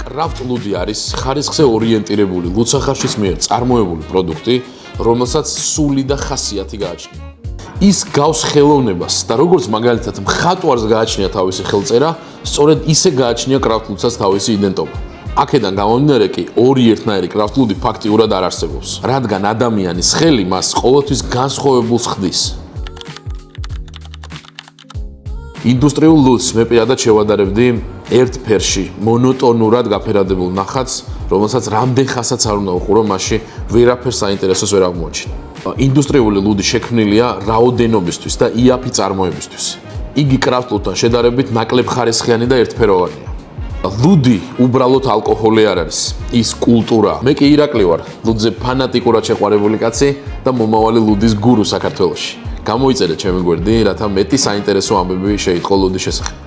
კრაფტ ლუდი არის ხარისხზე ორიენტირებული ლუდსახარშის მიერ წარმოებული პროდუქტი, რომელსაც სული და ხასიათი გააჩნია. ის გავს ხელოვნებას და როგორც მაგალითად მხატვარს გააჩნია თავისი ხელწერა, სწორედ ისე გააჩნია კრაფტ ლუდსაც თავისი იდენტობა. აქედან გამომდინარე კი ორი ერთნაირი კრაფტ ლუდი ფაქტიურად არ არსებობს, რადგან ადამიანის ხელი მას ყოველთვის განსხვავებულს ხდის. ინდუსტრიულ ლუდს მე პირადად შევადარებდი ერთ ფერში, მონოტონურად გაფერადებულ ნახატს, რომელსაც რამდენ ხანსაც არ უნდა უყურო, მასში ვერაფერ საინტერესოს ვერ აღმოაჩინა. ინდუსტრიული ლუდი შექმნილია რაოდენობისთვის და იაფი წარმოებისთვის. იგი კრაფტ ლუდთან შედარებით ნაკლებ ხარისხიანი და ერთფეროვანია. ლუდი უბრალოდ ალკოჰოლი არ არის, ის კულტურა. მე კი ირაკლი ვარ, ლუდზე ფანატიკურად შეყვარებული კაცი და მომავალი ლუდის გურუ საქართველოში. გამოიწერე ჩემი გვერდი, რათა მეტი საინტერესო ამბები შეიტყო ლუდის შესახებ.